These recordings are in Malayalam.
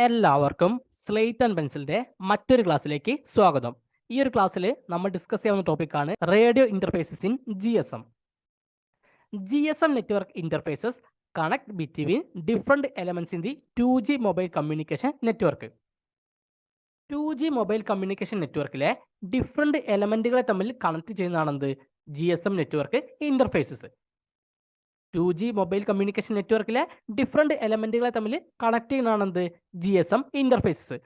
എല്ലാവർക്കും സ്ലേറ്റ് ആൻഡ് പെൻസിലിന്റെ മറ്റൊരു ക്ലാസ്സിലേക്ക് സ്വാഗതം. ഈ ഒരു ക്ലാസ്സിൽ നമ്മൾ ഡിസ്കസ് ചെയ്യാവുന്ന ടോപ്പിക്കാണ് radio interfaces in GSM. GSM network interfaces connect between different elements in the 2G mobile communication network. 2G mobile communication നെറ്റ്വർക്കിലെ ഡിഫറെന്റ് എലമെന്റുകളെ തമ്മിൽ കണക്ട് ചെയ്യുന്നതാണെന്ത് GSM network interfaces. 2G mobile communication നെറ്റ്വർക്കിലെ ഡിഫറെന്റ് എലമെന്റുകളെ തമ്മിൽ കണക്ട് ചെയ്യുന്നതാണെന്ത് GSM ഇന്റർഫേസസ്.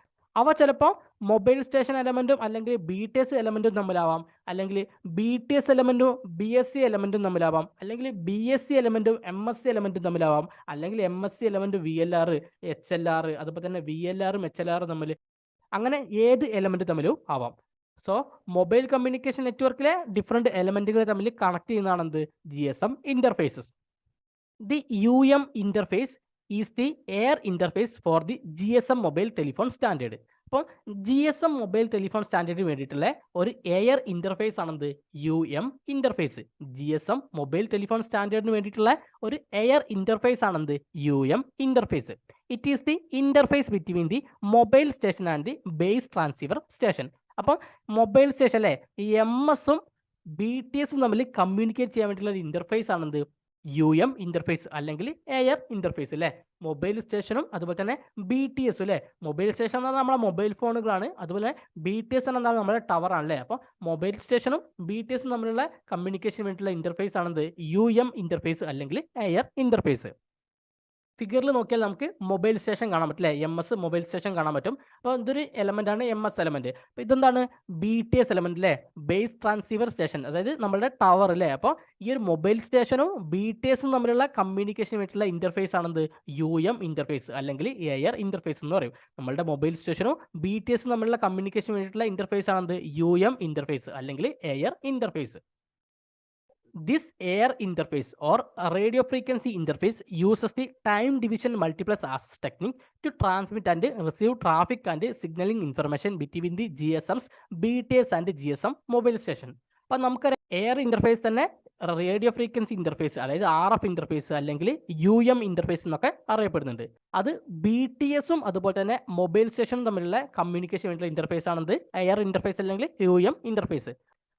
അവ ചിലപ്പോൾ മൊബൈൽ സ്റ്റേഷൻ എലമെന്റും അല്ലെങ്കിൽ BTS എലമെന്റും തമ്മിലാവാം, അല്ലെങ്കിൽ BTS എലമെന്റും BSC എലമെന്റും തമ്മിലാവാം, അല്ലെങ്കിൽ BSC എലമെന്റും MSC എലമെന്റും തമ്മിലാവാം, അല്ലെങ്കിൽ MSC എലമെന്റ് VLR, HLR, അതുപോലെ തന്നെ VLR HLR തമ്മിൽ, അങ്ങനെ ഏത് എലമെന്റ് തമ്മിലും ആവാം. സോ മൊബൈൽ കമ്മ്യൂണിക്കേഷൻ നെറ്റ്വർക്കിലെ ഡിഫറെന്റ് എലമെന്റുകളെ തമ്മിൽ കണക്ട് ചെയ്യുന്നതാണെന്ത് GSM interfaces. The UM interface is the air interface for the GSM mobile telephone standard. അപ്പോൾ GSM മൊബൈൽ ടെലിഫോൺ സ്റ്റാൻഡേർഡിന് വേണ്ടിയിട്ടുള്ള ഒരു എയർ ഇന്റർഫേസ് ആണെന്ത് UM interface. GSM mobile telephone സ്റ്റാൻഡേർഡിന് വേണ്ടിയിട്ടുള്ള ഒരു എയർ ഇന്റർഫേസ് ആണെന്ത് UM interface. It is the interface between the mobile station and the base transceiver station. അപ്പം മൊബൈൽ സ്റ്റേഷൻ അല്ലേ, MS-ഉം BTS-ഉം തമ്മിൽ കമ്മ്യൂണിക്കേറ്റ് ചെയ്യാൻ വേണ്ടിയിട്ടുള്ള ഒരു ഇന്റർഫേസ് ആണെന്ത് UM ഇന്റർഫേസ് അല്ലെങ്കിൽ എയർ ഇന്റർഫേസ് അല്ലേ. മൊബൈൽ സ്റ്റേഷനും അതുപോലെ തന്നെ BTS അല്ലേ. മൊബൈൽ സ്റ്റേഷൻ എന്ന് പറഞ്ഞാൽ നമ്മുടെ മൊബൈൽ ഫോണുകളാണ്, അതുപോലെ BTS എന്ന് പറഞ്ഞാൽ നമ്മുടെ ടവർ ആണല്ലേ. അപ്പോൾ മൊബൈൽ സ്റ്റേഷനും BTS-ഉം തമ്മിലുള്ള കമ്മ്യൂണിക്കേഷന് വേണ്ടിയിട്ടുള്ള ഇന്റർഫേസ് ആണെന്ത് UM ഇന്റർഫേസ് അല്ലെങ്കിൽ എയർ ഇന്റർഫേസ്. ഫിഗറിൽ നോക്കിയാൽ നമുക്ക് മൊബൈൽ സ്റ്റേഷൻ കാണാൻ പറ്റില്ലേ, MS മൊബൈൽ സ്റ്റേഷൻ കാണാൻ പറ്റും. അപ്പോൾ ഇതൊരു എലമെന്റ് ആണ് MS എലമെന്റ്. അപ്പോൾ ഇതെന്താണ് BTS എലമെന്റ് അല്ലേ, ബേസ് ട്രാൻസ്സീവർ സ്റ്റേഷൻ, അതായത് നമ്മുടെ ടവർ അല്ലേ. അപ്പോൾ ഈ ഒരു മൊബൈൽ സ്റ്റേഷനും BTS-ഉം തമ്മിലുള്ള കമ്മ്യൂണിക്കേഷൻ വേണ്ടിയിട്ടുള്ള ഇന്റർഫേസ് ആണെന്ത് UM ഇന്റർഫേസ് അല്ലെങ്കിൽ എയർ ഇന്റർഫേസ് എന്ന് പറയും. നമ്മളുടെ മൊബൈൽ സ്റ്റേഷനും BTS-ഉം തമ്മിലുള്ള കമ്മ്യൂണിക്കേഷൻ വേണ്ടിയിട്ടുള്ള ഇന്റർഫേസ് ആണെന്ത് UM ഇന്റർഫേസ് അല്ലെങ്കിൽ air interface. This air interface or radio frequency interface uses the time division multiplex access technique to transmit and receive traffic and signaling information between the GSMs, BTS and GSM mobile station. അപ്പോൾ നമുക്കൊരു എയർ ഇന്റർഫേസ് തന്നെ റേഡിയോ ഫ്രീക്വൻസി ഇന്റർഫേസ്, അതായത് RF ഇന്റർഫേസ് അല്ലെങ്കിൽ UM ഇന്റർഫേസ് എന്നൊക്കെ അറിയപ്പെടുന്നുണ്ട്. അത് BTS-ഉം അതുപോലെ തന്നെ മൊബൈൽ സ്റ്റേഷനും തമ്മിലുള്ള കമ്മ്യൂണിക്കേഷൻ വേണ്ടിയുള്ള ഇന്റർഫേസ് ആണെന്ത് എയർ ഇന്റർഫേസ് അല്ലെങ്കിൽ UM ഇന്റർഫേസ്.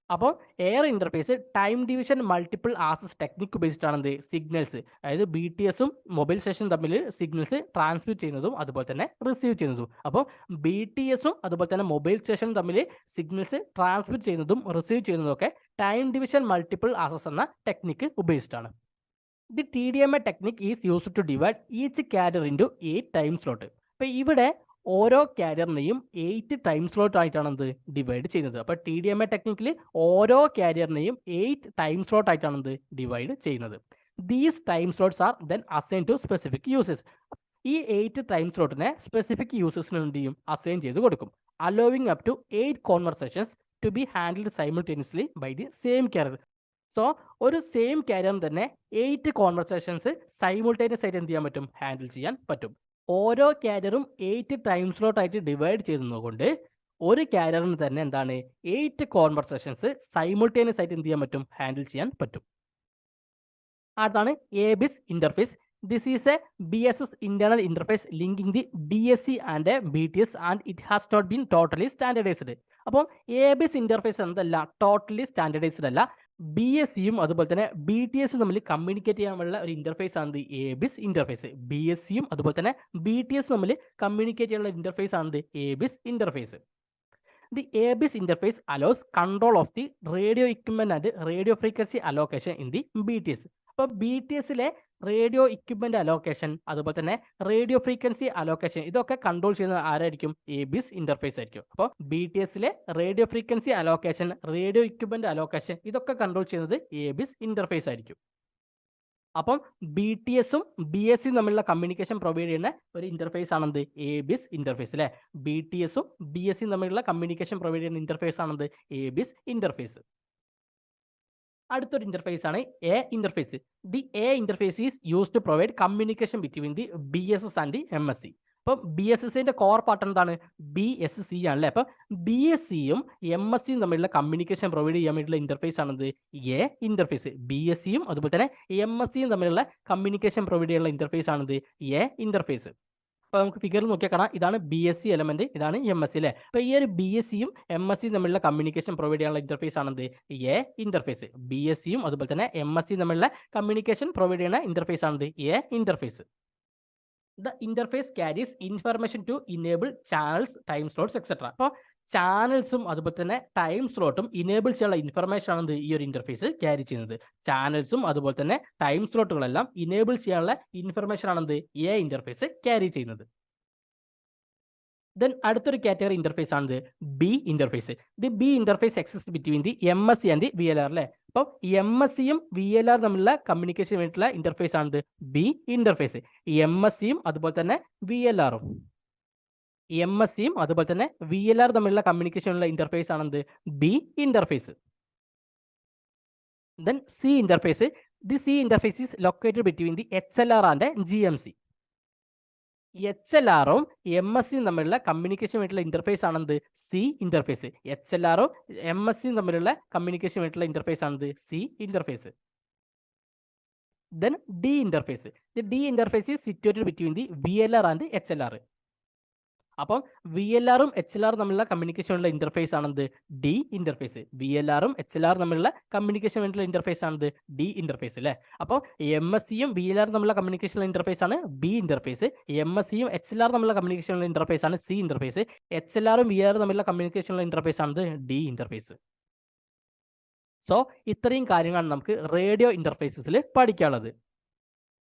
അപ്പോൾ air interface time division multiple access technique based ആണെന്ത് സിഗ്നൽസ്, അതായത് BTS-ഉം മൊബൈൽ സ്റ്റേഷനും തമ്മിൽ സിഗ്നൽസ് ട്രാൻസ്മിറ്റ് ചെയ്യുന്നതും അതുപോലെ തന്നെ റിസീവ് ചെയ്യുന്നതും. അപ്പോൾ BTS-ഉം അതുപോലെ തന്നെ മൊബൈൽ സ്റ്റേഷനും തമ്മിൽ സിഗ്നൽസ് ട്രാൻസ്മിറ്റ് ചെയ്യുന്നതും റിസീവ് ചെയ്യുന്നതും ഒക്കെ ടൈം ഡിവിഷൻ മൾട്ടിപ്പിൾ ആക്സസ് എന്ന ടെക്നിക്ക് ഉപയോഗിച്ചിട്ടാണ്. The TDMA technique is used to divide each carrier into 8 time slot. അപ്പോൾ ഇവിടെ ഓരോ കാരിയറിനെയും 8 ടൈം സ്ലോട്ട് ആയിട്ടാണ് എന്ത് ഡിവൈഡ് ചെയ്യുന്നത്. അപ്പോൾ TDMA ടെക്നിക്കിൽ ഓരോ കാരിയറിനെയും 8 ടൈം സ്ലോട്ട് ആയിട്ടാണ് എന്ത് ഡിവൈഡ് ചെയ്യുന്നത്. These time slots are then assign to specific users. ഈ 8 ടൈം സ്ലോട്ടിനെ സ്പെസിഫിക് യൂസേഴ്സിന് എന്ത് ചെയ്യും, അസൈൻ ചെയ്ത് കൊടുക്കും. Allowing up to 8 conversations to be handled simultaneously by the same carrier. So ഒരു സെയിം കാരിയറിന് തന്നെ 8 കോൺവെർസേഷൻസ് സൈമിൾട്ടേനിയസ് ആയിട്ട് എന്ത് ചെയ്യാൻ പറ്റും, ഹാൻഡിൽ ചെയ്യാൻ പറ്റും. ഓരോ കാരിയറും 8 ടൈം സ്ലോട്ട് ആയിട്ട് ഡിവൈഡ് ചെയ്യുന്നതുകൊണ്ട് ഒരു കാരിയറിന് തന്നെ എന്താണ് 8 കോൺവെർസേഷൻസ് സൈമിൾട്ടേനിയസ് ആയിട്ട് എന്ത് ചെയ്യാൻ പറ്റും, ഹാൻഡിൽ ചെയ്യാൻ പറ്റും. അതാണ് ABIS interface. This is a BSS internal interface linking the DSC and BTS and it has not been totally standardised. അപ്പം ABIS ഇന്റർഫേസ് എന്തല്ല, ടോട്ടലി സ്റ്റാൻഡർഡൈസ്ഡ് അല്ല. BSC-യും അതുപോലെ തന്നെ BTS-ഉം തമ്മിൽ കമ്മ്യൂണിക്കേറ്റ് ചെയ്യാനുള്ള ഒരു ഇന്റർഫേസ് ആണ് ABIS ഇന്റർഫേസ്. BSC-യും അതുപോലെ തന്നെ BTS-ഉം തമ്മിൽ കമ്മ്യൂണിക്കേറ്റ് ചെയ്യാനുള്ള ഇന്റർഫേസ് ആണ് ABIS interface. The ABIS interface allows control of the radio equipment and radio frequency allocation in the BTS. അപ്പോൾ BTS-ലെ റേഡിയോ ഇക്വിപ്മെന്റ് അലോക്കേഷൻ അതുപോലെ തന്നെ റേഡിയോ ഫ്രീക്വൻസി അലോക്കേഷൻ ഇതൊക്കെ കൺട്രോൾ ചെയ്യുന്നത് ആരായിരിക്കും, ABIS ഇന്റർഫേസ് ആയിരിക്കും. അപ്പോൾ BTS-ലെ radio frequency allocation, radio equipment allocation ഇതൊക്കെ കൺട്രോൾ ചെയ്യുന്നത് ABIS ഇന്റർഫേസ് ആയിരിക്കും. അപ്പം BTS-ഉം BSC-യും തമ്മിലുള്ള കമ്മ്യൂണിക്കേഷൻ പ്രൊവൈഡ് ചെയ്യുന്ന ഒരു ഇന്റർഫേസ് ആണെന്ത് ABIS ഇന്റർഫേസ് അല്ലേ. BTS-ഉം BSC-യും തമ്മിലുള്ള കമ്മ്യൂണിക്കേഷൻ പ്രൊവൈഡ് ചെയ്യുന്ന ഇന്റർഫേസ് ആണെന്ത് ABIS ഇന്റർഫേസ്. അടുത്തൊരു ഇന്റർഫേസ് ആണ് A interface. The A interface is use to provide communication between the BSS and MSC. അപ്പം BSS-ന്റെ കോർ പാർട്ട് എന്താണ്, BSC ആണല്ലേ. അപ്പം BSC-യും MSC-യും തമ്മിലുള്ള കമ്മ്യൂണിക്കേഷൻ പ്രൊവൈഡ് ചെയ്യാൻ വേണ്ടിയുള്ള ഇന്റർഫേസ് ആണെന്ത് A ഇന്റർഫേസ്. BSC-യും അതുപോലെ തന്നെ MSC-യും തമ്മിലുള്ള കമ്മ്യൂണിക്കേഷൻ പ്രൊവൈഡ് ചെയ്യാനുള്ള ഇന്റർഫേസ് ആണെന്ത് A ഇന്റർഫേസ്. അപ്പോൾ നമുക്ക് ഫിഗറിൽ നോക്കിയാൽ കാണാം, ഇതാണ് BSc എലമെന്റ്, ഇതാണ് MSc അല്ലേ. അപ്പോൾ ഈ ഒരു BScയും MScയും തമ്മിലുള്ള കമ്മ്യൂണിക്കേഷൻ പ്രൊവൈഡ് ചെയ്യാനുള്ള ഇന്റർഫേസ് ആണെന്ത് എ ഇന്റർഫേസ്. BScയും അതുപോലെ തന്നെ MScയും തമ്മിലുള്ള കമ്മ്യൂണിക്കേഷൻ പ്രൊവൈഡ് ചെയ്യുന്ന ഇന്റർഫേസ് ആണെന്ത് A interface. The interface carries information to enable channels, time slots, etc. അപ്പോൾ ചാനൽസും അതുപോലെ തന്നെ ടൈം സ്ലോട്ടും ഇനേബിൾ ചെയ്യാനുള്ള ഇൻഫർമേഷൻ ആണ് ഈ ഒരു ഇന്റർഫേസ് ക്യാരി ചെയ്യുന്നത്. ചാനൽസും അതുപോലെ തന്നെ ടൈം സ്ലോട്ടുകളെല്ലാം ഇനേബിൾ ചെയ്യാനുള്ള ഇൻഫർമേഷൻ ആണ് എ ഇന്റർഫേസ് ക്യാരി ചെയ്യുന്നത്. ദെൻ അടുത്തൊരു കാറ്റഗറി ഇന്റർഫേസ് ആണ് B interface. The B interface exist between the MSc and the VLR അല്ലേ. അപ്പോൾ MScയും VLR തമ്മിലുള്ള കമ്മ്യൂണിക്കേഷൻ വേണ്ടിയിട്ടുള്ള ഇന്റർഫേസ് ആണ് ബി ഇന്റർഫേസ്. MScയും അതുപോലെ തന്നെ VLRും അതുപോലെ തന്നെ VLR തമ്മിലുള്ള കമ്മ്യൂണിക്കേഷനുള്ള ഇന്റർഫേസ് ആണ് B interface. Then C interface. The C interface is located between the HLR and GMC. HLRും MScയും തമ്മിലുള്ള കമ്മ്യൂണിക്കേഷൻ വേണ്ടിയിട്ടുള്ള ഇന്റർഫേസ് ആണ് സി ഇന്റർഫേസ്. HLRും MScയും തമ്മിലുള്ള കമ്മ്യൂണിക്കേഷൻ വേണ്ടിയിട്ടുള്ള ഇന്റർഫേസ് ആണ് C interface. Then D interface. The D interface is situated between the VLR and HLR. അപ്പം VLRും HLRും തമ്മിലുള്ള കമ്മ്യൂണിക്കേഷനുള്ള ഇന്റർഫേസ് ആണ് ഡി ഇന്റർഫേസ്. VLRും HLRും തമ്മിലുള്ള കമ്മ്യൂണിക്കേഷൻ വേണ്ടിയുള്ള ഇന്റർഫേസ് ആണ് ഡി ഇന്റർഫേസ് അല്ലേ. അപ്പോൾ MScയും VLRും തമ്മിലുള്ള കമ്മ്യൂണിക്കേഷനുള്ള ഇന്റർഫേസ് ആണ് ബി ഇന്റർഫേസ്. MScയും HLRും തമ്മിലുള്ള കമ്മ്യൂണിക്കേഷനുള്ള ഇന്റർഫേസ് ആണ് സി ഇന്റർഫേസ്. HLRും VLRും തമ്മിലുള്ള കമ്മ്യൂണിക്കേഷനുള്ള ഇന്റർഫേസ് ആണ് ഡി ഇന്റർഫേസ്. സോ ഇത്രയും കാര്യങ്ങളാണ് നമുക്ക് റേഡിയോ ഇന്റർഫേസസിൽ പഠിക്കാനുള്ളത്.